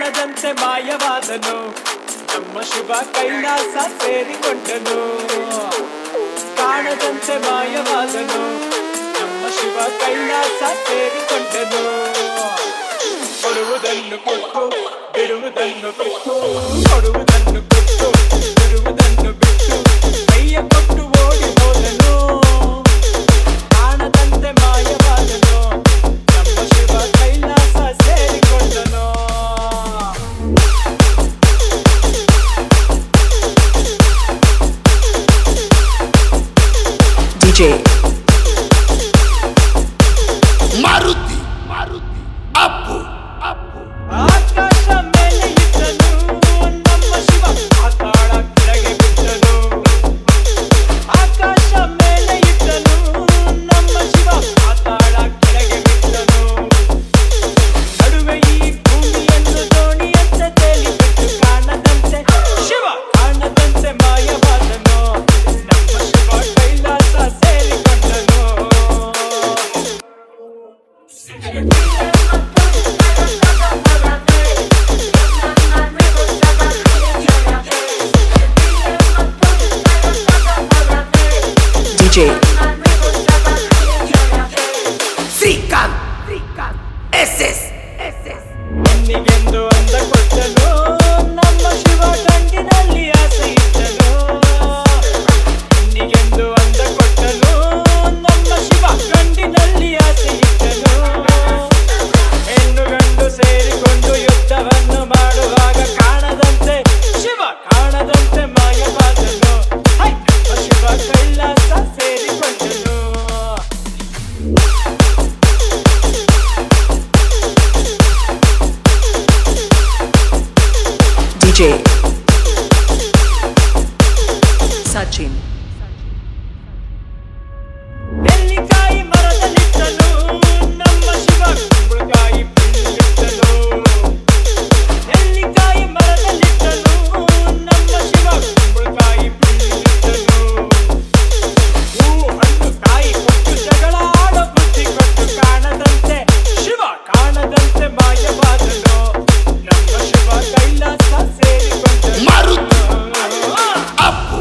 ಕಾಣದಂತೆ ಮಾಯವಾದನು ನಮ್ಮ ಶಿವ ಕೈಲಾಸ ಸೇರಿಕೊಂಡನು ಕಾಣದಂತೆ ಮಾಯವಾದನು ನಮ್ಮ ಶಿವ ಕೈಲಾಸ ಸೇರಿಕೊಂಡನು ಕೊಡುವುದನ್ನು ಕೊಟ್ಟು ಬಿಡುವುದನ್ನು ಬಿಟ್ಟು ಕೊಡುವುದನ್ನು ಕೊಟ್ಟು ಬಿಡುವುದನ್ನು ಬಿಟ್ಟು ಕೈಯ ಕೊಟ್ಟು ಓಡಿ ಹೋದನು ಕಾಣದಂತೆ ಮಾಯವಾದನು ನಮ್ಮ Shiva Kailasa ಸೇರಿಕೊಂಡನು DJ Maruti Appu ಆಕಾಶ ಮೇಲೆ ಇಟ್ಟನು ನಮ್ಮ ಶಿವ ಪಾತಾಳ ಕೆಳಗೆ ಬಿಟ್ಟನು ಆಕಾಶ ಮೇಲೆ ಇಟ್ಟನು ನಮ್ಮ ಶಿವ ಪಾತಾಳ ಕೆಳಗೆ ಬಿಟ್ಟನು ನಡುವೆ ಈ ಭೂಮಿಯನ್ನು ದೋಣಿಯಂತೆ ತೇಲಿಬಿಟ್ಟು ಕಾಣದಂತೆ ಶಿವ ಕಾಣದಂತೆ ಮಾಯವಾದನು ನಮ್ಮ Shiva Kailasa ಸೇರಿಕೊಂಡನು DJ Sikan SS ಹೆಣ್ಣಿಗೆಂದು ಅಂದ ಕೊಟ್ಟನು ನಮ್ಮ ಶಿವ ಗಂಡಿನಲ್ಲಿ ಆಸೆ ಇಟ್ಟನು ಹೆಣ್ಣಿಗೆಂದು ಅಂದ ಕೊಟ್ಟನು ನಮ್ಮ ಶಿವ ಗಂಡಿನಲ್ಲಿ ಆಸೆ ಇಟ್ಟನು ಹೆಣ್ಣು ಗಂಡು ಸೇರಿಕೊಂಡು ಯುದ್ಧವನ್ನು ಮಾಡುವಾಗ ಕಾಣದಂತೆ ಶಿವ ಕಾಣದಂತೆ ಮಾಯವಾದನು ನಮ್ಮ ಶಿವ ಕೈಲಾಸ ಸೇರಿಕೊಂಡನು DJ Sachin ನೆಲ್ಲಿಕಾಯಿ ಮರದಲ್ಲಿಟ್ಟನು ನಮ್ಮ ಶಿವ ಕುಂಬಳಕಾಯಿ ಬಳ್ಳಿಲಿಟ್ಟನು ನೆಲ್ಲಿಕಾಯಿ ಮರದಲ್ಲಿಟ್ಟನು ನಮ್ಮ ಶಿವ ಕುಂಬಳಕಾಯಿ ಬಳ್ಳಿಲಿಟ್ಟನು ಹೂ ಹಣ್ಣು ಕಾಯಿ ಕೊಟ್ಟು ಜಗಳ ಆಡೋ ಬುದ್ಧಿ ಕೊಟ್ಟು ಕಾಣದಂತೆ ಶಿವ ಕಾಣದಂತೆ ಮಾಯವಾದನು ನಮ್ಮ ಶಿವ ಕೈಲಾಸ ಸೇರಿಕೊಂಡನು Maruti Appu